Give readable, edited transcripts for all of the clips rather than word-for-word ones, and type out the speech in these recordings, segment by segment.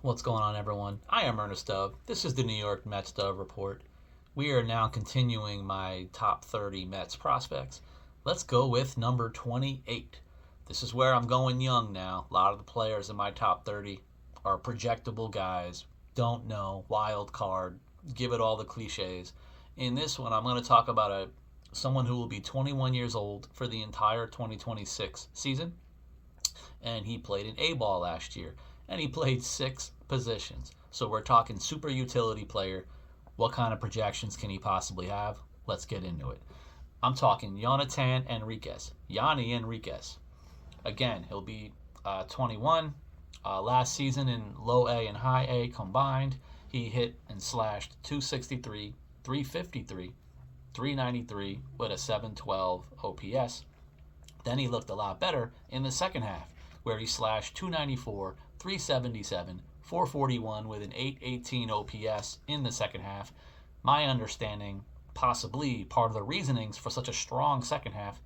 What's going on, everyone? I am Ernest Dove. This is the New York Mets Dove Report. We are now continuing my top 30 Mets prospects. Let's go with number 28. This is where I'm going young now. A lot of the players in my top 30 are projectable guys. Don't know, wild card, give it all the cliches. In this one, I'm going to talk about someone who will be 21 years old for the entire 2026 season, and he played an A ball last year, and he played six positions. So we're talking super utility player. What kind of projections can he possibly have? Let's get into it. I'm talking Yonatan Henriquez. Yanni Henriquez. Again, he'll be 21. Last season in low A and high A combined, he hit and slashed 263, 353, 393 with a 712 OPS. Then he looked a lot better in the second half, where he slashed 294, 377, 441 with an 818 OPS in the second half. My understanding, possibly part of the reasonings for such a strong second half,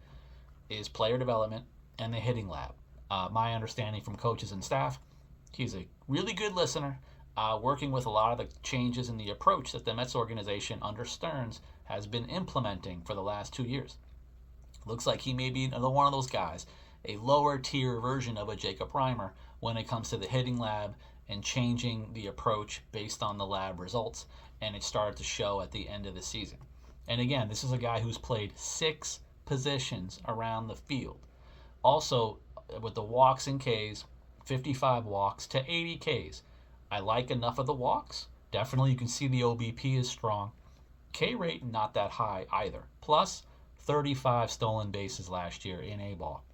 is player development and the hitting lab. My understanding from coaches and staff, he's a really good listener, working with a lot of the changes in the approach that the Mets organization under Stearns has been implementing for the last 2 years. Looks like he may be another one of those guys, a lower tier version of a Jacob Reimer when it comes to the hitting lab and changing the approach based on the lab results, and it started to show at the end of the season. And again, this is a guy who's played six positions around the field. Also, with the walks and Ks, 55 walks to 80 Ks. I like enough of the walks. Definitely you can see the OBP is strong. K rate not that high either. Plus 35 stolen bases last year in A ball.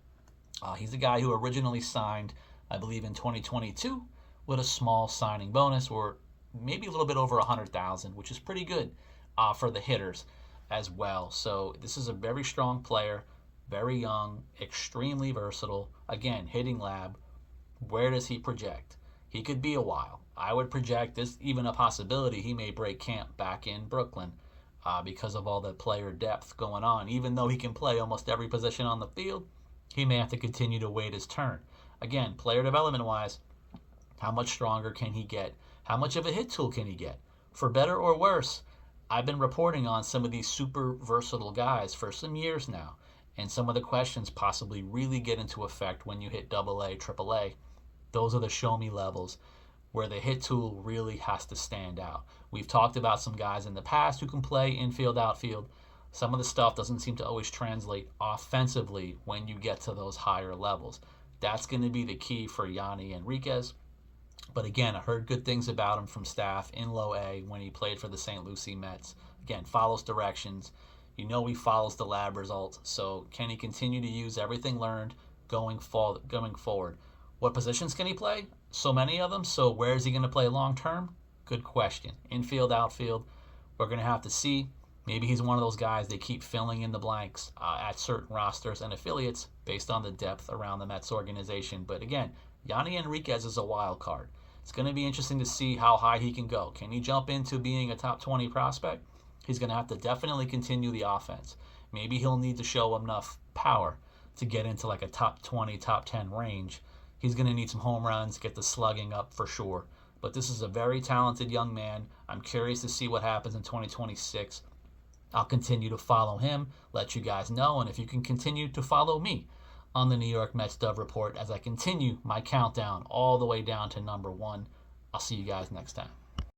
He's a guy who originally signed, I believe, in 2022 with a small signing bonus, or maybe a little bit over 100,000, which is pretty good for the hitters as well. So this is a very strong player, very young, extremely versatile. Again, hitting lab. Where does he project? He could be a while. I would project this even a possibility he may break camp back in Brooklyn because of all the player depth going on. Even though he can play almost every position on the field, he may have to continue to wait his turn. Again, player development wise, how much stronger can he get? How much of a hit tool can he get? For better or worse, I've been reporting on some of these super versatile guys for some years now, and some of the questions possibly really get into effect when you hit AA, AAA. Those are the show me levels where the hit tool really has to stand out. We've talked about some guys in the past who can play infield, outfield. Some of the stuff doesn't seem to always translate offensively when you get to those higher levels. That's going to be the key for Yanni Henriquez. But again, I heard good things about him from staff in low A when he played for the St. Lucie Mets. Again, follows directions. You know he follows the lab results. So can he continue to use everything learned going forward? What positions can he play? So many of them. So where is he going to play long term? Good question. Infield, outfield. We're going to have to see. Maybe he's one of those guys they keep filling in the blanks at certain rosters and affiliates based on the depth around the Mets organization. But again, Yanni Henriquez is a wild card. It's going to be interesting to see how high he can go. Can he jump into being a top 20 prospect? He's going to have to definitely continue the offense. Maybe he'll need to show enough power to get into like a top 20, top 10 range. He's going to need some home runs, get the slugging up for sure. But this is a very talented young man. I'm curious to see what happens in 2026. I'll continue to follow him, let you guys know, and if you can continue to follow me on the New York Mets Dove Report as I continue my countdown all the way down to number one. I'll see you guys next time.